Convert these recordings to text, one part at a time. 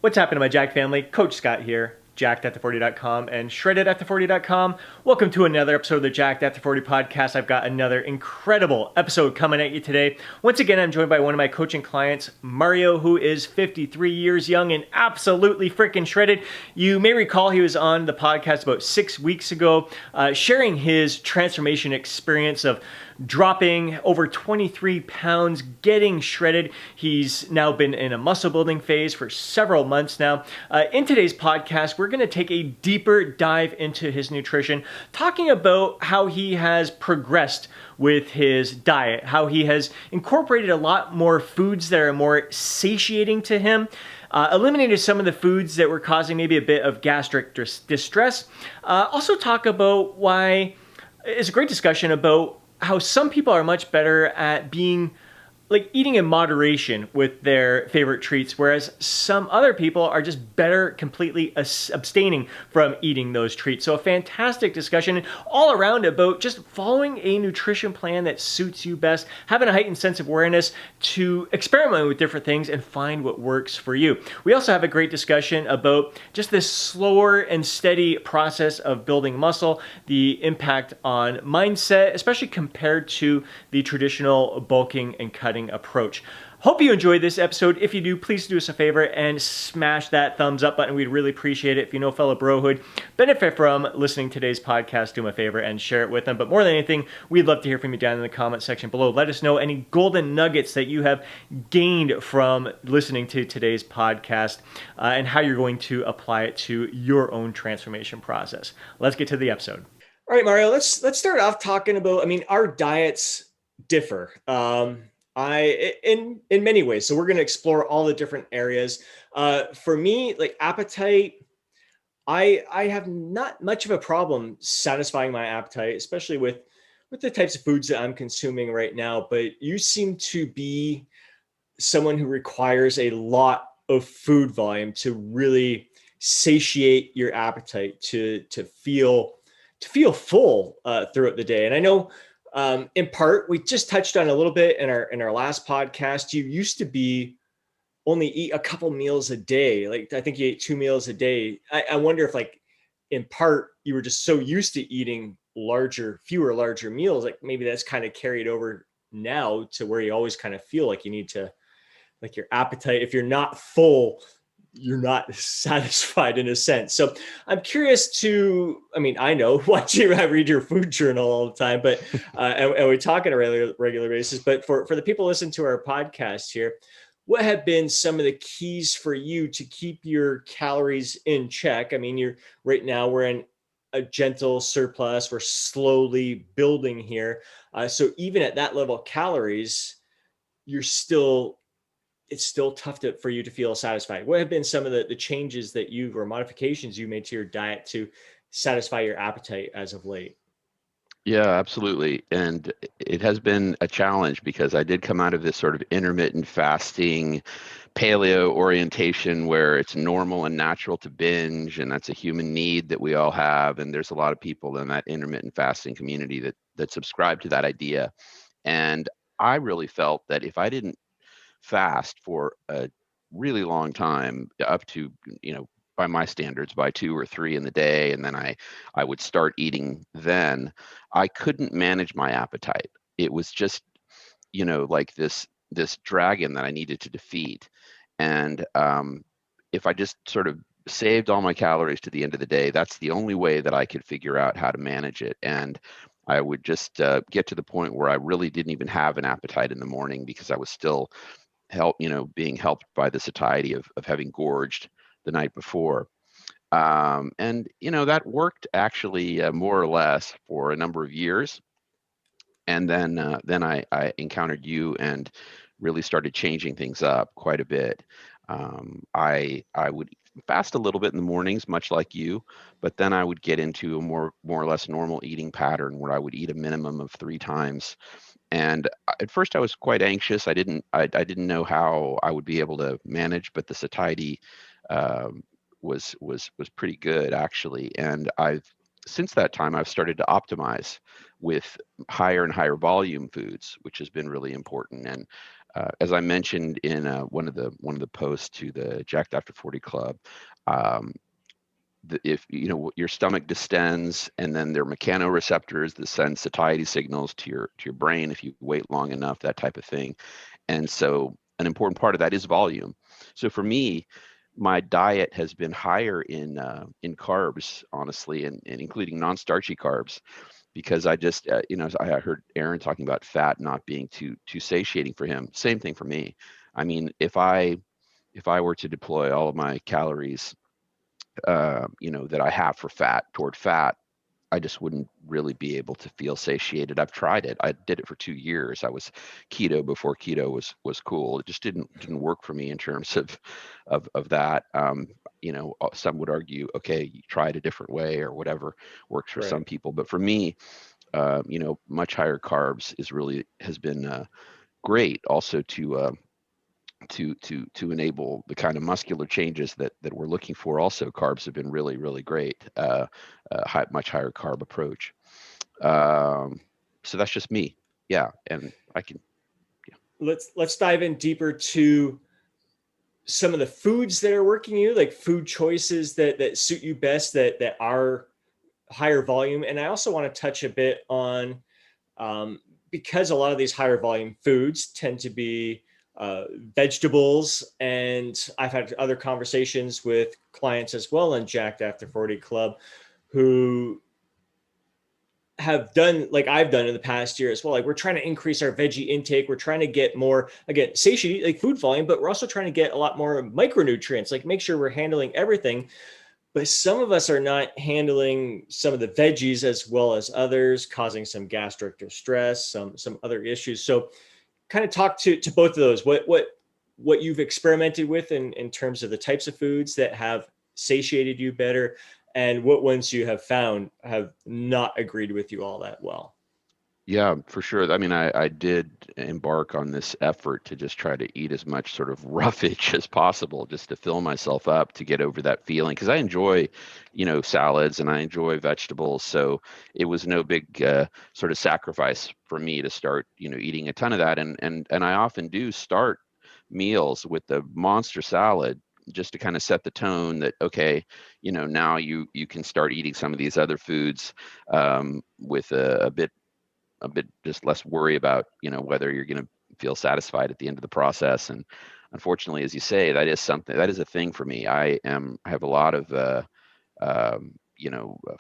What's happening, my Jack family? Coach Scott here, jacked at the 40.com and shredded at the 40.com. Welcome to another episode of the Jacked at the 40 podcast. I've got another incredible episode coming at you today. Once again, I'm joined by one of my coaching clients, Mario, who is 53 years young and absolutely freaking shredded. You may recall he was on the podcast about 6 weeks ago, sharing his transformation experience of dropping over 23 pounds, getting shredded. He's now been in a muscle building phase for several months now. In today's podcast, we're going to take a deeper dive into his nutrition, talking about how he has progressed with his diet, how he has incorporated a lot more foods that are more satiating to him, eliminated some of the foods that were causing maybe a bit of gastric distress. Also talk about why, it's a great discussion about how some people are much better at being like eating in moderation with their favorite treats, whereas some other people are just better completely abstaining from eating those treats. So a fantastic discussion all around about just following a nutrition plan that suits you best, having a heightened sense of awareness to experiment with different things and find what works for you. We also have a great discussion about just this slower and steady process of building muscle, the impact on mindset, especially compared to the traditional bulking and cutting approach. Hope you enjoyed this episode. If you do, please do us a favor and smash that thumbs up button. We'd really appreciate it. If you know fellow brohood benefit from listening to today's podcast, do them a favor and share it with them. But more than anything, we'd love to hear from you down in the comment section below. Let us know any golden nuggets that you have gained from listening to today's podcast and how you're going to apply it to your own transformation process. Let's get to the episode. All right, Mario, let's start off talking about, our diets differ. In many ways. So we're going to explore all the different areas. For me, like appetite, I have not much of a problem satisfying my appetite, especially with the types of foods that I'm consuming right now. But you seem to be someone who requires a lot of food volume to really satiate your appetite, to feel full throughout the day. And I know in part, we just touched on a little bit in our last podcast. You used to be only eat a couple meals a day. Like I think you ate 2 meals a day. I wonder if like in part you were just so used to eating fewer larger meals. Like maybe that's kind of carried over now to where you always kind of feel like you need to, like your appetite, if you're not full, you're not satisfied in a sense. So I'm curious to, I know what I read your food journal all the time, but, and we talk on a regular basis, but for the people listening to our podcast here, what have been some of the keys for you to keep your calories in check? Right now we're in a gentle surplus. We're slowly building here. So even at that level of calories, it's still tough for you to feel satisfied. What have been some of the changes that or modifications you made to your diet to satisfy your appetite as of late? Yeah, absolutely. And it has been a challenge because I did come out of this sort of intermittent fasting, paleo orientation where it's normal and natural to binge, and that's a human need that we all have. And there's a lot of people in that intermittent fasting community that subscribe to that idea. And I really felt that if I didn't fast for a really long time, up to, by my standards, by 2 or 3 in the day, and then I would start eating then, I couldn't manage my appetite. It was just, like this dragon that I needed to defeat. And if I just sort of saved all my calories to the end of the day, that's the only way that I could figure out how to manage it. And I would just get to the point where I really didn't even have an appetite in the morning because I was still being helped by the satiety of having gorged the night before. And that worked actually more or less for a number of years. And then I encountered you and really started changing things up quite a bit. I would fast a little bit in the mornings, much like you, but then I would get into a more or less normal eating pattern where I would eat a minimum of 3 times. And at first I was quite anxious. I didn't know how I would be able to manage, but the satiety was pretty good actually. And since that time I've started to optimize with higher and higher volume foods, which has been really important. And As I mentioned in one of the posts to the Jacked After 40 Club, um, if your stomach distends, and then there are mechanoreceptors that send satiety signals to your brain if you wait long enough, that type of thing. And so an important part of that is volume. So for me, my diet has been higher in carbs, honestly, and including non-starchy carbs, because I just I heard Aaron talking about fat not being too satiating for him. Same thing for me. I mean, if I were to deploy all of my calories that I have for fat toward fat, I just wouldn't really be able to feel satiated. I've tried it. I did it for 2 years. I was keto before keto was cool. It just didn't work for me in terms of that. Some would argue, okay, you try it a different way or whatever works for Right. some people. But for me, much higher carbs has been great also to enable the kind of muscular changes that we're looking for. Also, carbs have been really, really great. Much higher carb approach. Um, so that's just me. Yeah, and I can. Yeah. Let's dive in deeper to some of the foods that are working you, like food choices that suit you best, that are higher volume. And I also want to touch a bit on, um, because a lot of these higher volume foods tend to be vegetables. And I've had other conversations with clients as well in Jacked After 40 Club who have done, like I've done in the past year as well. Like we're trying to increase our veggie intake. We're trying to get more, again, satiety, like food volume, but we're also trying to get a lot more micronutrients, like make sure we're handling everything. But some of us are not handling some of the veggies as well as others, causing some gastric distress, some other issues. So kind of talk to both of those. What you've experimented with in terms of the types of foods that have satiated you better, and what ones you have found have not agreed with you all that well. Yeah, for sure. I mean, I did embark on this effort to just try to eat as much sort of roughage as possible, just to fill myself up to get over that feeling. Because I enjoy, salads and I enjoy vegetables. So it was no big sort of sacrifice for me to start, eating a ton of that. And I often do start meals with the monster salad just to kind of set the tone that, okay, now you can start eating some of these other foods with a bit just less worry about whether you're going to feel satisfied at the end of the process. And unfortunately, as you say, that is a thing for me. I have a lot of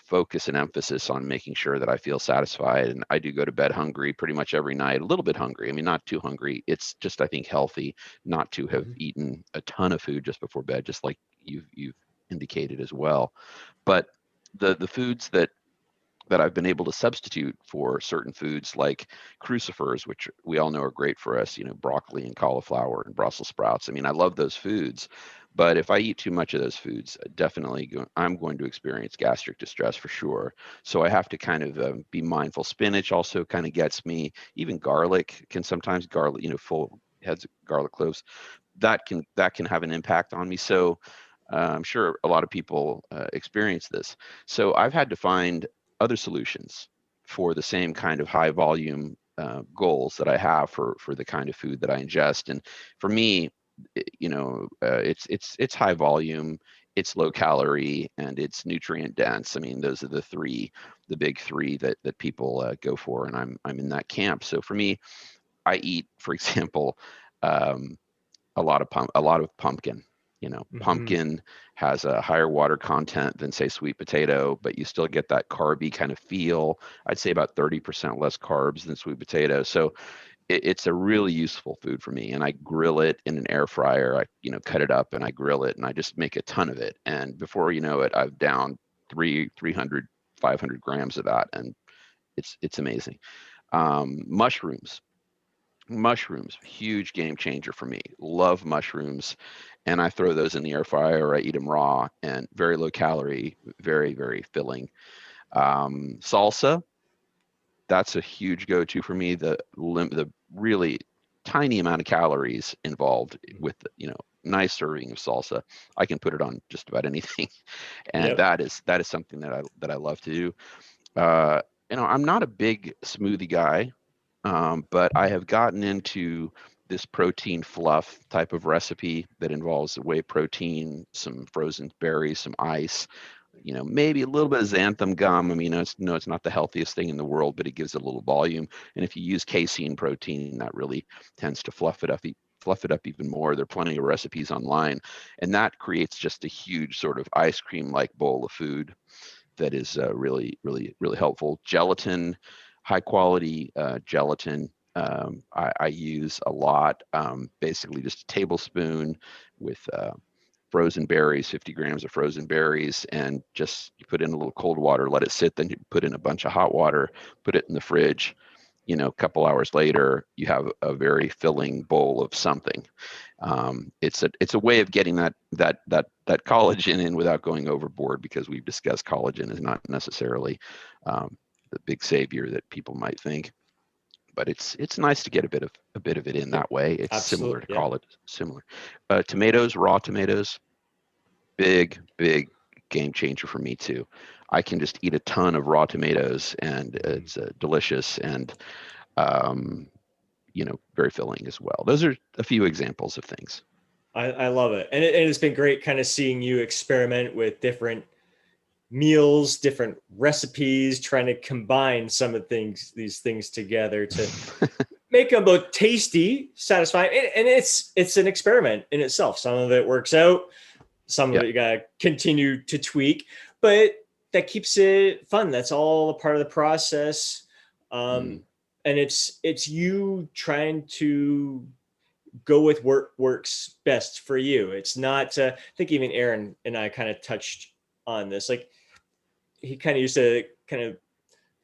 focus and emphasis on making sure that I feel satisfied, and I do go to bed hungry pretty much every night, a little bit hungry. I mean, not too hungry. It's just, I think, healthy not to have Mhm. eaten a ton of food just before bed, just like you've indicated as well. But the foods that I've been able to substitute for certain foods like crucifers, which we all know are great for us, broccoli and cauliflower and Brussels sprouts. I mean, I love those foods, but if I eat too much of those foods, I'm going to experience gastric distress for sure. So I have to kind of be mindful. Spinach also kind of gets me. Even garlic can sometimes, full heads of garlic cloves, that can have an impact on me. So I'm sure a lot of people experience this. So I've had to find other solutions for the same kind of high volume goals that I have for the kind of food that I ingest. And for me, it's high volume, it's low calorie, and it's nutrient dense. I mean, those are the big three that people go for, and I'm in that camp. So for me, I eat, for example, um, a lot of pumpkin. Mhm. Pumpkin has a higher water content than say sweet potato, but you still get that carby kind of feel. I'd say about 30% less carbs than sweet potato. So it's a really useful food for me. And I grill it in an air fryer. I, cut it up and I grill it and I just make a ton of it. And before you know it, I've downed 300, 500 grams of that. And it's amazing. Mushrooms. Mushrooms, huge game changer for me. Love mushrooms, and I throw those in the air fryer or I eat them raw, and very low calorie, very, very filling. Salsa, that's a huge go-to for me. The really tiny amount of calories involved with nice serving of salsa. I can put it on just about anything, and Yep. that is something that I love to do. Uh, I'm not a big smoothie guy, but I have gotten into this protein fluff type of recipe that involves whey protein, some frozen berries, some ice, maybe a little bit of xanthan gum. I mean, it's not the healthiest thing in the world, but it gives it a little volume. And if you use casein protein, that really tends to fluff it up even more. There are plenty of recipes online, and that creates just a huge sort of ice cream like bowl of food that is really, really, really helpful. Gelatin, high quality gelatin. I use a lot, basically just a tablespoon with frozen berries, 50 grams of frozen berries, and just you put in a little cold water, let it sit, then you put in a bunch of hot water, put it in the fridge. A couple hours later, you have a very filling bowl of something. It's a way of getting that collagen in without going overboard, because we've discussed collagen is not necessarily the big savior that people might think. But it's nice to get a bit of it in that way. It's similar Absolutely. to Yeah. call it similar. Tomatoes, raw tomatoes, big game changer for me too. I can just eat a ton of raw tomatoes, and it's delicious and very filling as well. Those are a few examples of things. I love it. And it's been great kind of seeing you experiment with different meals, different recipes, trying to combine these things together to make them both tasty, satisfying, and it's an experiment in itself. Some of it works out, some of Yeah. it you gotta continue to tweak, but that keeps it fun. That's all a part of the process. Mm. And it's you trying to go with what works best for you. It's not I think even Aaron and I kind of touched on this. Like, he kind of used to kind of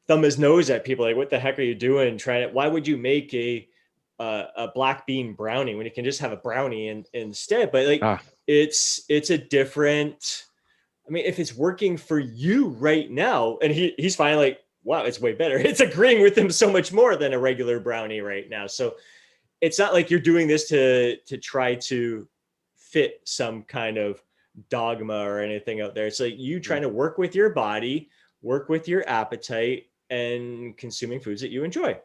thumb his nose at people like, what the heck are you doing trying to, why would you make a black bean brownie when you can just have a brownie instead? But like, Ah, it's a different, I mean, if it's working for you right now, and he's finally like, wow, it's way better. It's agreeing with him so much more than a regular brownie right now. So it's not like you're doing this to try to fit some kind of dogma or anything out there. It's like you trying to work with your body, work with your appetite, and consuming foods that you enjoy.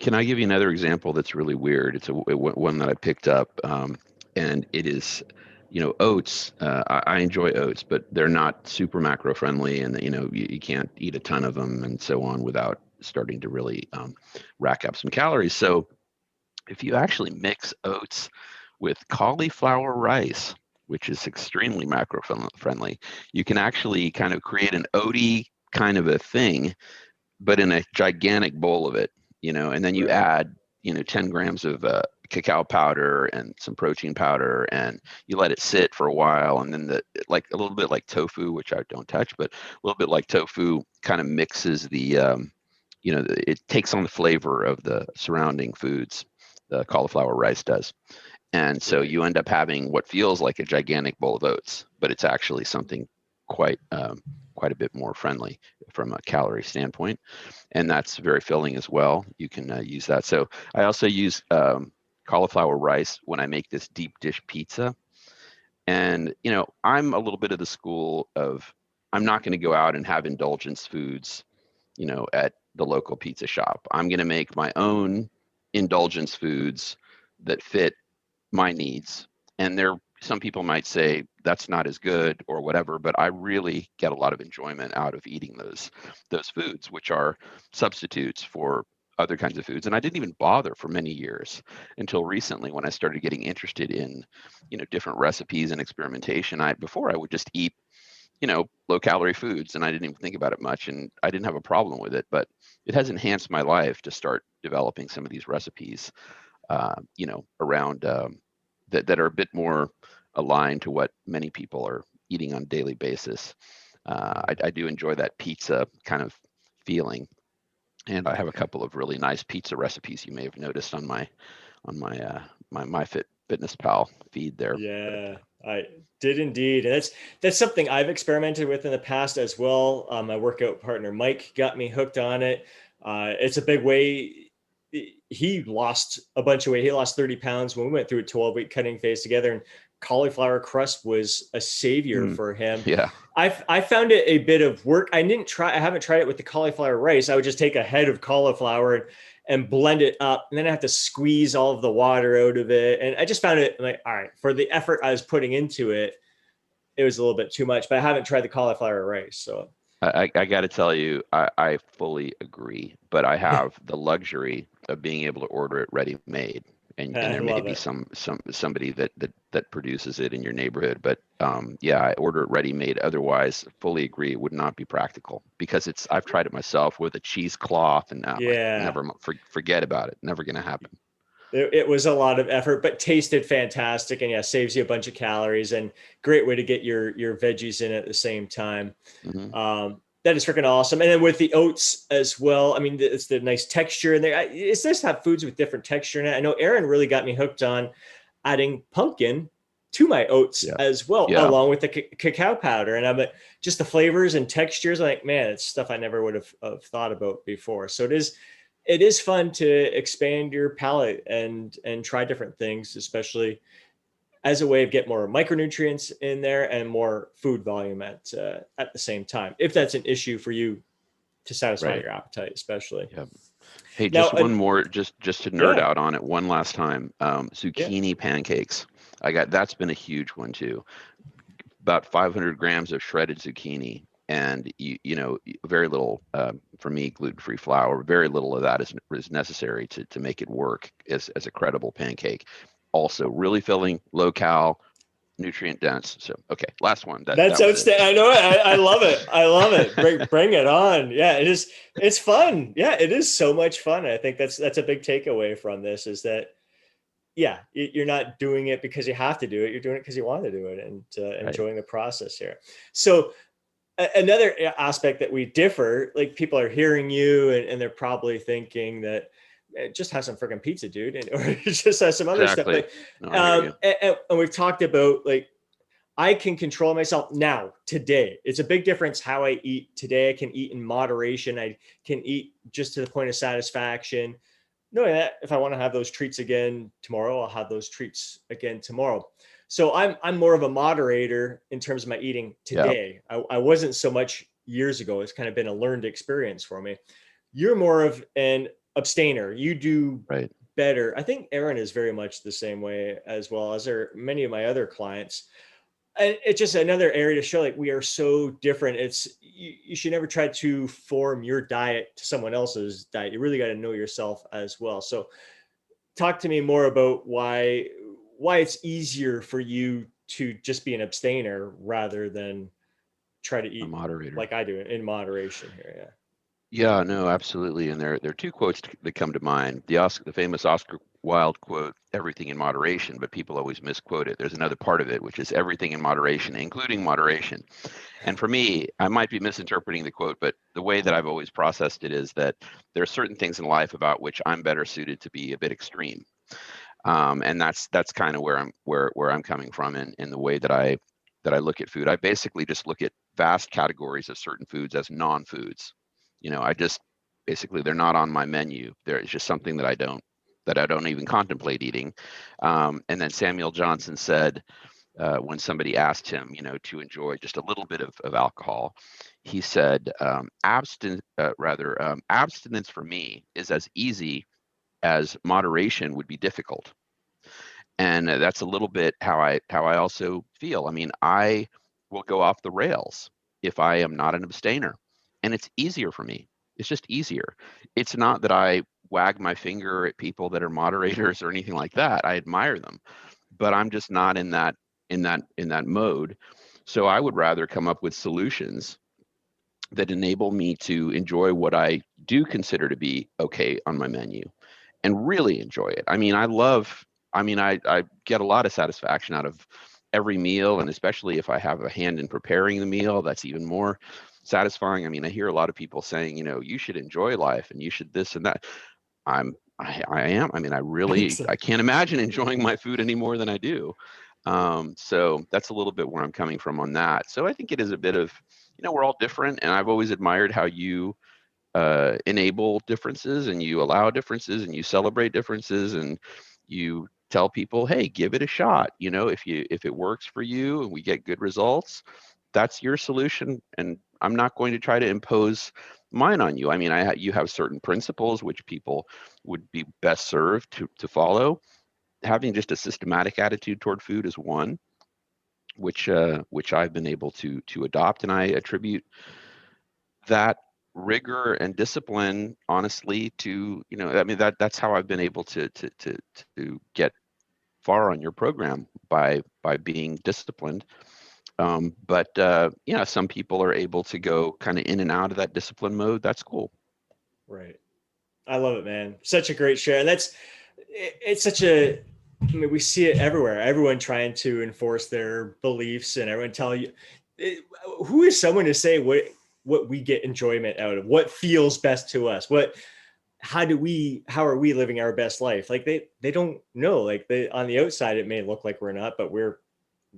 can I give you another example that's really weird? It's one that I picked up, and it is, oats. I enjoy oats, but they're not super macro friendly, and you can't eat a ton of them and so on without starting to really rack up some calories. So if you actually mix oats with cauliflower rice, which is extremely macro friendly, you can actually kind of create an oaty kind of a thing, but in a gigantic bowl of it, and then you Right. add, 10 grams of cacao powder and some protein powder, and you let it sit for a while. And then like a little bit like tofu, which I don't touch, but a little bit like tofu kind of mixes it takes on the flavor of the surrounding foods. The cauliflower rice does. And so Right. you end up having what feels like a gigantic bowl of oats, but it's actually something quite quite a bit more friendly from a calorie standpoint, and that's very filling as well. You can use that. So I also use cauliflower rice when I make this deep dish pizza. And I'm a little bit of the school of I'm not going to go out and have indulgence foods, at the local pizza shop. I'm going to make my own indulgence foods that fit my needs. And some people might say that's not as good or whatever, but I really get a lot of enjoyment out of eating those foods, which are substitutes for other kinds of foods. And I didn't even bother for many years until recently when I started getting interested in, different recipes and experimentation. Before I would just eat, low calorie foods, and I didn't even think about it much, and I didn't have a problem with it, but it has enhanced my life to start developing some of these recipes, around that are a bit more aligned to what many people are eating on a daily basis. I do enjoy that pizza kind of feeling, and I have a couple of really nice pizza recipes you may have noticed on my Fitness Pal feed there. But Yeah, I did indeed. And that's something I've experimented with in the past as well. My workout partner Mike got me hooked on it. It's a big way. He lost a bunch of weight. He lost 30 pounds when we went through a 12-week cutting phase together, and cauliflower crust was a savior for him. yeah, I found it a bit of work. I haven't tried it with the cauliflower rice. I would just take a head of cauliflower and blend it up. And then I have to squeeze all of the water out of it. And I just found it like, all right, for the effort I was putting into it, it was a little bit too much, but I haven't tried the cauliflower rice. So I got to tell you, I fully agree, but I have the luxury of being able to order it ready made, and I there may love be it. somebody that produces it in your neighborhood, but yeah, I order it ready made. Otherwise, fully agree, it would not be practical because I've tried it myself with a cheesecloth, and like Yeah. forget about it, never gonna happen. It was a lot of effort, but tasted fantastic, and yeah, saves you a bunch of calories and great way to get your veggies in at the same time. Hmm. That is freaking awesome. And then with the oats as well, I mean, it's the nice texture in there. It's nice to have foods with different texture in it. I know Aaron really got me hooked on adding pumpkin to my oats Yeah, as well, yeah, along with the cacao powder. And I'm like, just the flavors and textures, like, man, it's stuff I never would have thought about before. So it is fun to expand your palate and try different things, especially as a way of get more micronutrients in there and more food volume at the same time, if that's an issue for you to satisfy right. your appetite, especially. Yeah. Hey, Now, just one more, just to nerd yeah, out on it one last time. yeah, Zucchini pancakes. That's been a huge one too. About 500 grams of shredded zucchini, and very little, for me, gluten-free flour. Very little of that is necessary to make it work as a credible pancake. Also, really filling, low cal, nutrient dense. So, okay, last one. That that's that was it. outstanding. I know it. I love it. I love it. Bring it on. Yeah, it is. It's fun. Yeah, it is so much fun. I think that's a big takeaway from this is that yeah, you're not doing it because you have to do it. You're doing it because you want to do it and Right. enjoying the process here. So another aspect that we differ, like people are hearing you and they're probably thinking that just have some freaking pizza, dude, and or just have some other stuff. Exactly. But No, I hear you. and we've talked about like I can control myself now, today. It's a big difference how I eat today. I can eat in moderation. I can eat just to the point of satisfaction. Knowing that if I want to have those treats again tomorrow, I'll have those treats again tomorrow. So I'm more of a moderator in terms of my eating Yeah. today. I wasn't so much years ago. It's kind of been a learned experience for me. You're more of an abstainer. You do Right. better. I think Aaron is very much the same way as well as are many of my other clients. And it's just another area to show like we are so different. You should never try to form your diet to someone else's diet. You really got to know yourself as well. So talk to me more about why it's easier for you to just be an abstainer rather than try to A eat moderator. like I do in moderation here. Yeah, no, absolutely. And there are two quotes that come to mind. The famous Oscar Wilde quote, "Everything in moderation," but people always misquote it. There's another part of it, which is "everything in moderation, including moderation." And for me, I might be misinterpreting the quote, but the way that I've always processed it is that there are certain things in life about which I'm better suited to be a bit extreme. And that's kind of where I'm coming from in the way that I look at food. I basically just look at vast categories of certain foods as non-foods. I just basically they're not on my menu. It's just something that I don't even contemplate eating. And then Samuel Johnson said, when somebody asked him, to enjoy just a little bit of alcohol, he said, abstinence for me is as easy as moderation would be difficult. And that's a little bit how I also feel. I mean, I will go off the rails if I am not an abstainer, and it's easier for me. It's just easier. It's not that I wag my finger at people that are moderators or anything like that. I admire them, but I'm just not in that mode. So I would rather come up with solutions that enable me to enjoy what I do consider to be okay on my menu and really enjoy it. I get a lot of satisfaction out of every meal, and especially if I have a hand in preparing the meal, that's even more satisfying. I mean, I hear a lot of people saying, you should enjoy life and you should this and that. I am. I mean, I can't imagine enjoying my food any more than I do. So that's a little bit where I'm coming from on that. So I think it is a bit of, we're all different, and I've always admired how you enable differences and you allow differences and you celebrate differences and you tell people, hey, give it a shot. If it works for you and we get good results, that's your solution. And I'm not going to try to impose mine on you. I mean, you have certain principles which people would be best served to follow. Having just a systematic attitude toward food is one, which I've been able to adopt, and I attribute that rigor and discipline, honestly, to, I mean, that's how I've been able to get far on your program, by being disciplined. But yeah, some people are able to go kind of in and out of that discipline mode. That's cool. Right. I love it, man. Such a great share. And it's such a, I mean, we see it everywhere. Everyone trying to enforce their beliefs, and everyone telling you, who is someone to say what we get enjoyment out of, what feels best to us, how are we living our best life? Like they don't know. Like on the outside, it may look like we're not, but we're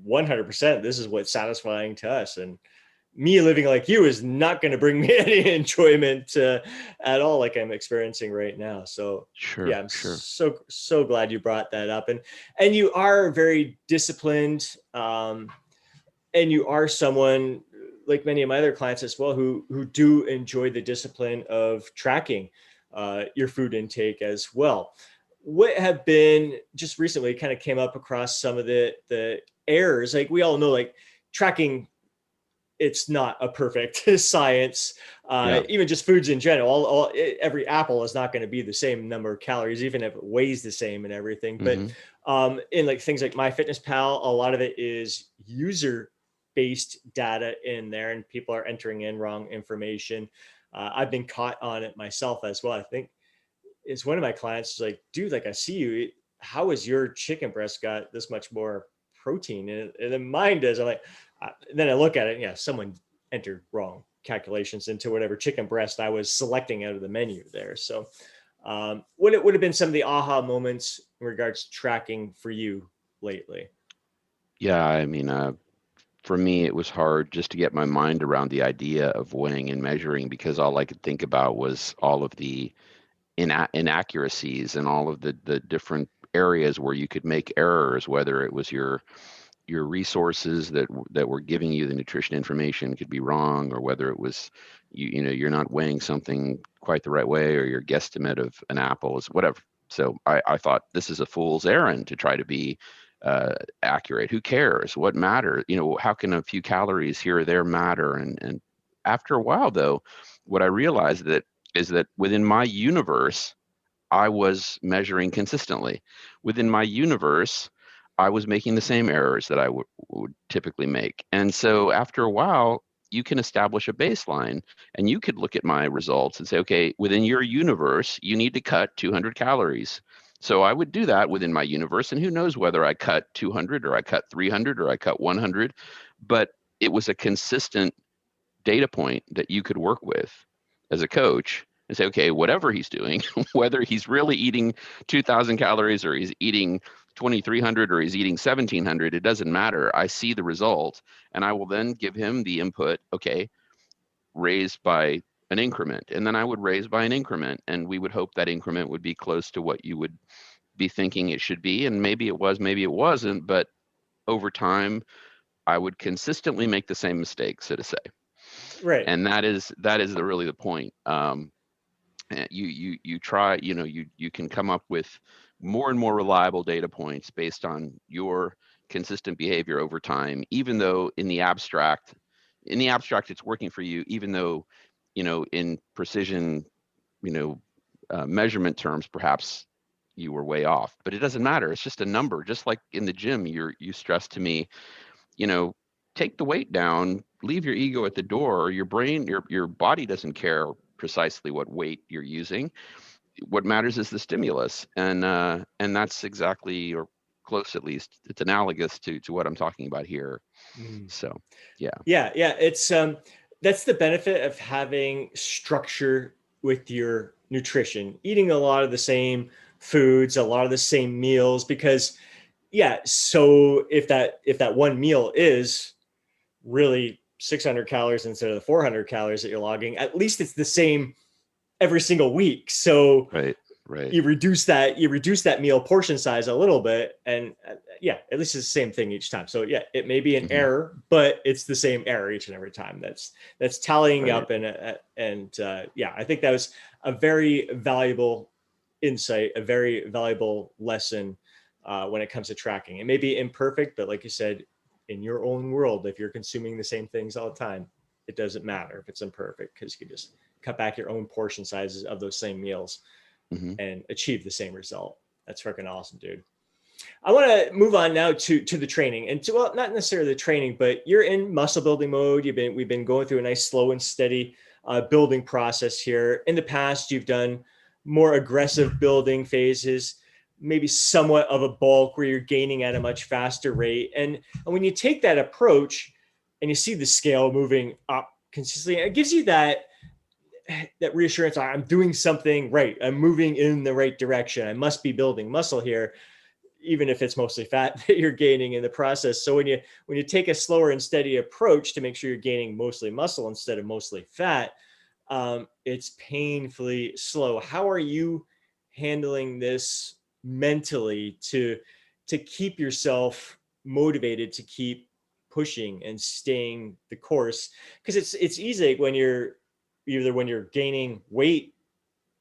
100%. This is what's satisfying to us. And me living like you is not going to bring me any enjoyment at all, like I'm experiencing right now. So yeah, Sure, I'm sure. so glad you brought that up. And you are very disciplined, and you are someone, like many of my other clients as well, who do enjoy the discipline of tracking your food intake as well. What have been, just recently kind of came up across some of the errors? Like we all know, like tracking, it's not a perfect science. Yeah. Even just foods in general, every apple is not going to be the same number of calories, even if it weighs the same and everything. But Hmm. in like things like MyFitnessPal, a lot of it is user based data in there, and people are entering in wrong information. I've been caught on it myself as well. I think it's one of my clients is like, dude, like I see you. How is your chicken breast got this much more protein? And then mine does. I'm like, then I look at it. And yeah, someone entered wrong calculations into whatever chicken breast I was selecting out of the menu there. So, what it would have been some of the aha moments in regards to tracking for you lately? Yeah, I mean, for me, it was hard just to get my mind around the idea of weighing and measuring, because all I could think about was all of the inaccuracies and all of the different areas where you could make errors, whether it was your resources that were giving you the nutrition information could be wrong, or whether it was you're not weighing something quite the right way, or your guesstimate of an apple is whatever. So I thought, this is a fool's errand to try to be accurate. Who cares? What matters? How can a few calories here or there matter? And after a while, though, what I realized is that within my universe, I was measuring consistently. Within my universe, I was making the same errors that I would typically make. And so after a while, you can establish a baseline, and you could look at my results and say, okay, within your universe, you need to cut 200 calories. So I would do that within my universe, and who knows whether I cut 200 or I cut 300 or I cut 100, but it was a consistent data point that you could work with as a coach and say, okay, whatever he's doing, whether he's really eating 2,000 calories or he's eating 2,300 or he's eating 1,700, it doesn't matter. I see the result, and I will then give him the input, okay, raise by an increment. And then I would raise by an increment, and we would hope that increment would be close to what you would be thinking it should be. And maybe it was, maybe it wasn't, but over time, I would consistently make the same mistake, so to say. Right. And that is really the point. You try, you can come up with more and more reliable data points based on your consistent behavior over time, even though in the abstract it's working for you, even though in precision, you know measurement terms, perhaps you were way off. But it doesn't matter, it's just a number. Just like in the gym, you stressed to me, you know, take the weight down, leave your ego at the door. Your brain, your body doesn't care precisely what weight you're using. What matters is the stimulus, and that's exactly, or close at least, it's analogous to what I'm talking about here. Mm. So, yeah. Yeah. It's that's the benefit of having structure with your nutrition, eating a lot of the same foods, a lot of the same meals, because yeah, so if that one meal is really 600 calories instead of the 400 calories that you're logging, at least it's the same every single week. So Right. Right. you reduce that meal portion size a little bit, and yeah, at least it's the same thing each time. So yeah, it may be an Hmm. error, but it's the same error each and every time. That's tallying Right. up, and yeah, I think that was a very valuable insight, a very valuable lesson when it comes to tracking. It may be imperfect, but like you said, in your own world, if you're consuming the same things all the time, it doesn't matter if it's imperfect, because you can just cut back your own portion sizes of those same meals Hmm. and achieve the same result. That's freaking awesome, dude. I want to move on now to the training, and to, well, not necessarily the training, but you're in muscle building mode. We've been going through a nice slow and steady building process here. In the past, you've done more aggressive building phases, maybe somewhat of a bulk where you're gaining at a much faster rate. And when you take that approach and you see the scale moving up consistently, it gives you that reassurance. I'm doing something right. I'm moving in the right direction. I must be building muscle here, even if it's mostly fat that you're gaining in the process. So when you take a slower and steady approach to make sure you're gaining mostly muscle instead of mostly fat, it's painfully slow. How are you handling this mentally to keep yourself motivated to keep pushing and staying the course? Because it's easy when you're gaining weight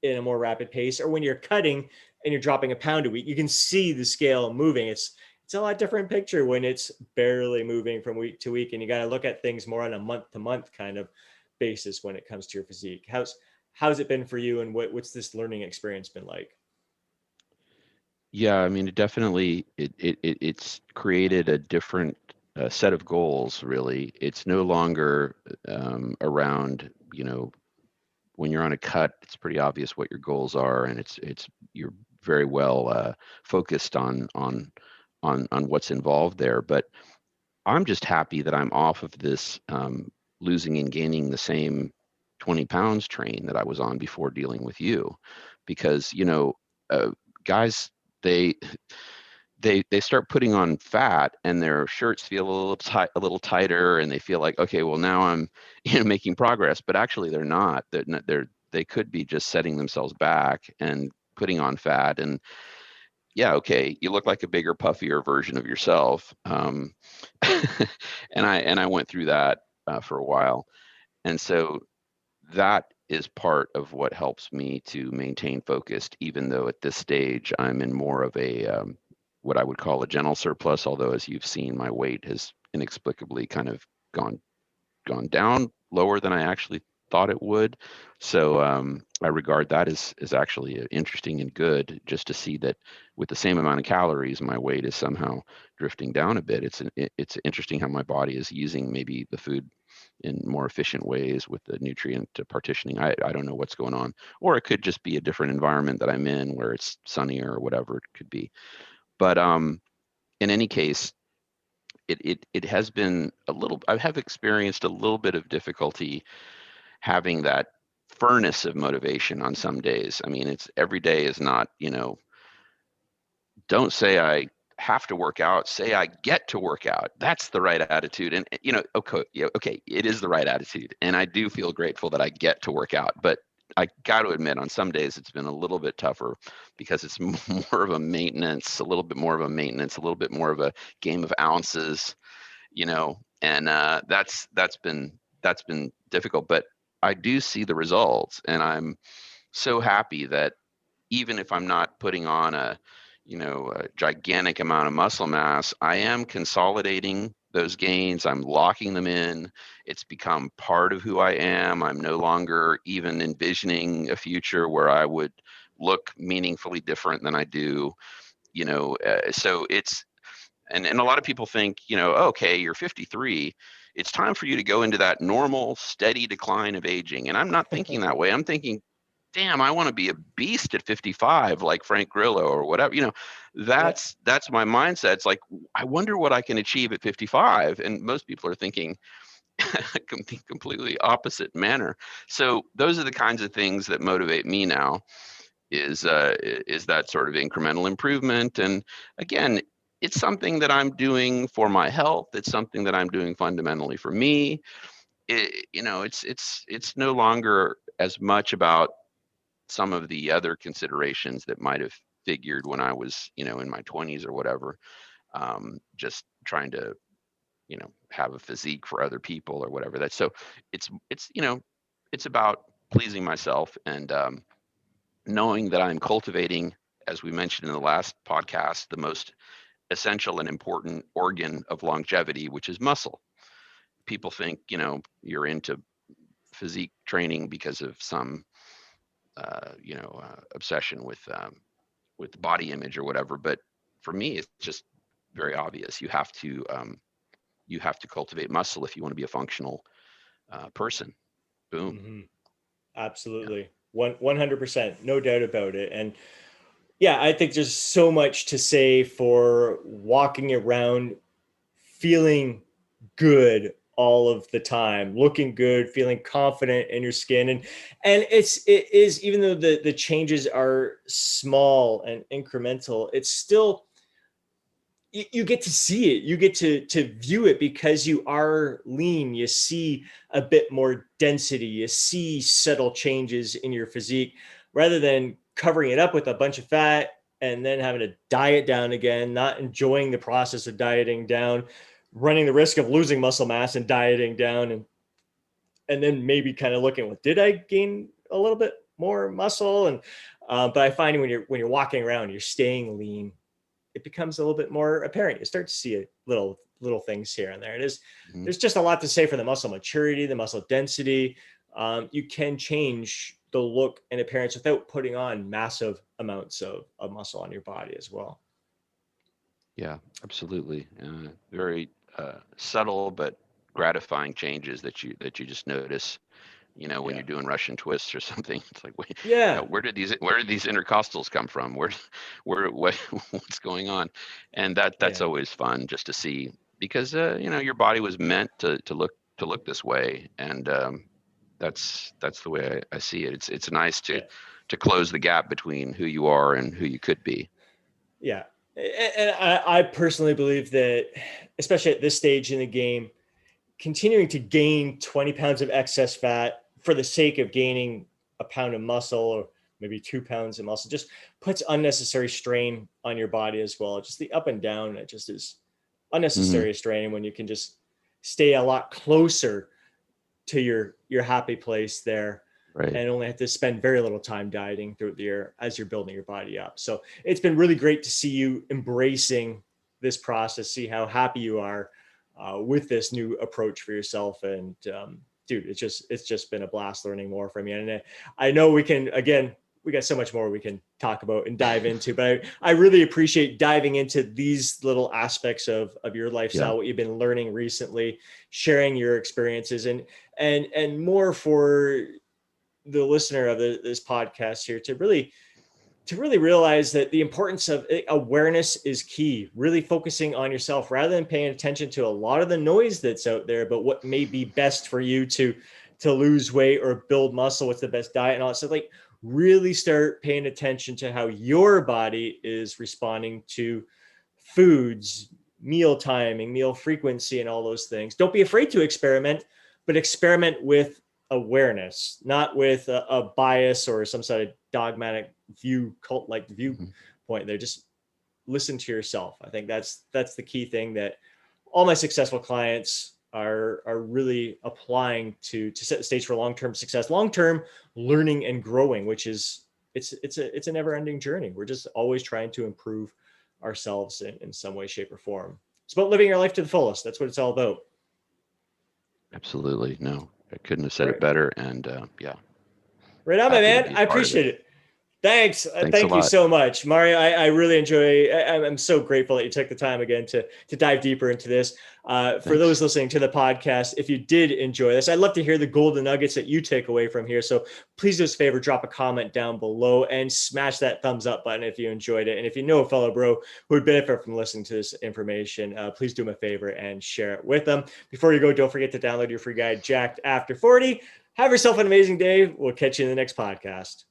in a more rapid pace, or when you're cutting and you're dropping a pound a week, you can see the scale moving. It's a lot different picture when it's barely moving from week to week, and you got to look at things more on a month to month kind of basis when it comes to your physique. How's it been for you, and what's this learning experience been like? Yeah, I mean, it's created a different set of goals, really. It's no longer around, when you're on a cut, it's pretty obvious what your goals are, and you're very well focused on what's involved there. But I'm just happy that I'm off of this losing and gaining the same 20 pounds train that I was on before dealing with you, because guys, they they start putting on fat and their shirts feel a little tighter, and they feel like, okay, well, now I'm making progress, but actually they're not. They could be just setting themselves back and putting on fat. And yeah, okay, you look like a bigger, puffier version of yourself. And I went through that for a while, and so that is part of what helps me to maintain focused, even though at this stage I'm in more of a what I would call a gentle surplus. Although, as you've seen, my weight has inexplicably kind of gone gone down lower than I actually thought it would. So I regard that as actually interesting and good, just to see that with the same amount of calories, my weight is somehow drifting down a bit. It's interesting how my body is using maybe the food in more efficient ways with the nutrient partitioning. I don't know what's going on, or it could just be a different environment that I'm in where it's sunnier or whatever it could be. But in any case, it has been a little. I have experienced a little bit of difficulty having that furnace of motivation on some days. I mean, it's every day is not, don't say I have to work out, say I get to work out. That's the right attitude. And okay, yeah, okay, it is the right attitude. And I do feel grateful that I get to work out. But I got to admit, on some days it's been a little bit tougher because it's more of a maintenance, a little bit more of a maintenance, a little bit more of a game of ounces, and that's been difficult. But I do see the results, and I'm so happy that even if I'm not putting on a gigantic amount of muscle mass, I am consolidating those gains. I'm locking them in. It's become part of who I am. I'm no longer even envisioning a future where I would look meaningfully different than I do. So it's and a lot of people think, okay, you're 53. It's time for you to go into that normal, steady decline of aging. And I'm not thinking that way. I'm thinking, damn, I want to be a beast at 55, like Frank Grillo or whatever. Yeah. That's my mindset. It's like, I wonder what I can achieve at 55. And most people are thinking completely opposite manner. So those are the kinds of things that motivate me now. Is that sort of incremental improvement. And again, it's something that I'm doing for my health. It's something that I'm doing fundamentally for me. It's no longer as much about some of the other considerations that might have figured when I was, in my 20s or whatever, just trying to, have a physique for other people or whatever. That's so it's about pleasing myself and knowing that I'm cultivating, as we mentioned in the last podcast, the most essential and important organ of longevity, which is muscle. People think, you're into physique training because of some, obsession with body image or whatever. But for me, it's just very obvious. You have to cultivate muscle if you want to be a functional person. Boom. Mm-hmm. Yeah. Absolutely. 100%, no doubt about it. And yeah, I think there's so much to say for walking around feeling good all of the time, looking good, feeling confident in your skin. And it is, even though the changes are small and incremental, it's still, you get to see it, you get to view it, because you are lean, you see a bit more density, you see subtle changes in your physique, rather than covering it up with a bunch of fat and then having to diet down again, not enjoying the process of dieting down, running the risk of losing muscle mass and dieting down, and then maybe kind of looking, well, did I gain a little bit more muscle? And but I find when you're walking around, you're staying lean, it becomes a little bit more apparent. You start to see little things here and there. Mhm. There's just a lot to say for the muscle maturity, the muscle density. You can change the look and appearance without putting on massive amounts of muscle on your body as well. Yeah, absolutely. Very subtle but gratifying changes that you just notice. When Yeah. you're doing Russian twists or something, it's like, wait, Yeah. where did these intercostals come from? What what's going on? And that's Yeah. always fun just to see, because your body was meant to look this way, and that's the way I see it. It's nice to Yeah. close the gap between who you are and who you could be. Yeah. And I personally believe that, especially at this stage in the game, continuing to gain 20 pounds of excess fat for the sake of gaining a pound of muscle, or maybe 2 pounds of muscle, just puts unnecessary strain on your body as well. Just the up and down, it just is Hmm. unnecessary strain when you can just stay a lot closer to your happy place there, Right. and only have to spend very little time dieting throughout the year as you're building your body up. So it's been really great to see you embracing this process, see how happy you are with this new approach for yourself. And dude, it's just been a blast learning more from you. And I know we can, again, we got so much more we can talk about and dive into, but I really appreciate diving into these little aspects of your Yeah. lifestyle, what you've been learning recently, sharing your experiences, and more for the listener of this podcast here to really realize that the importance of awareness is key. Really focusing on yourself rather than paying attention to a lot of the noise that's out there, but what may be best for you to lose weight or build muscle, what's the best diet and all that stuff. Like, really start paying attention to how your body is responding to foods, meal timing, meal frequency, and all those things. Don't be afraid to experiment, but experiment with awareness, not with a bias or some sort of dogmatic view, cult like Hmm. viewpoint there. Just listen to yourself. I think that's the key thing that all my successful clients are really applying to set the stage for long-term success, long-term learning and growing, which is it's a never-ending journey. We're just always trying to improve ourselves in some way, shape, or form. It's about living your life to the fullest. That's what it's all about. Absolutely. No, I couldn't have said it Right. better. And yeah, Right on, my happy to man. be a I part of it. appreciate it. Thanks. Thanks a Thank you lot. so much, Mario. I really enjoy. I'm so grateful that you took the time again to dive deeper into this. For Thanks. those listening to the podcast, if you did enjoy this, I'd love to hear the golden nuggets that you take away from here. So please do us a favor, drop a comment down below and smash that thumbs up button if you enjoyed it. And if you know a fellow bro who would benefit from listening to this information, please do him a favor and share it with them. Before you go, don't forget to download your free guide, Jacked After 40. Have yourself an amazing day. We'll catch you in the next podcast.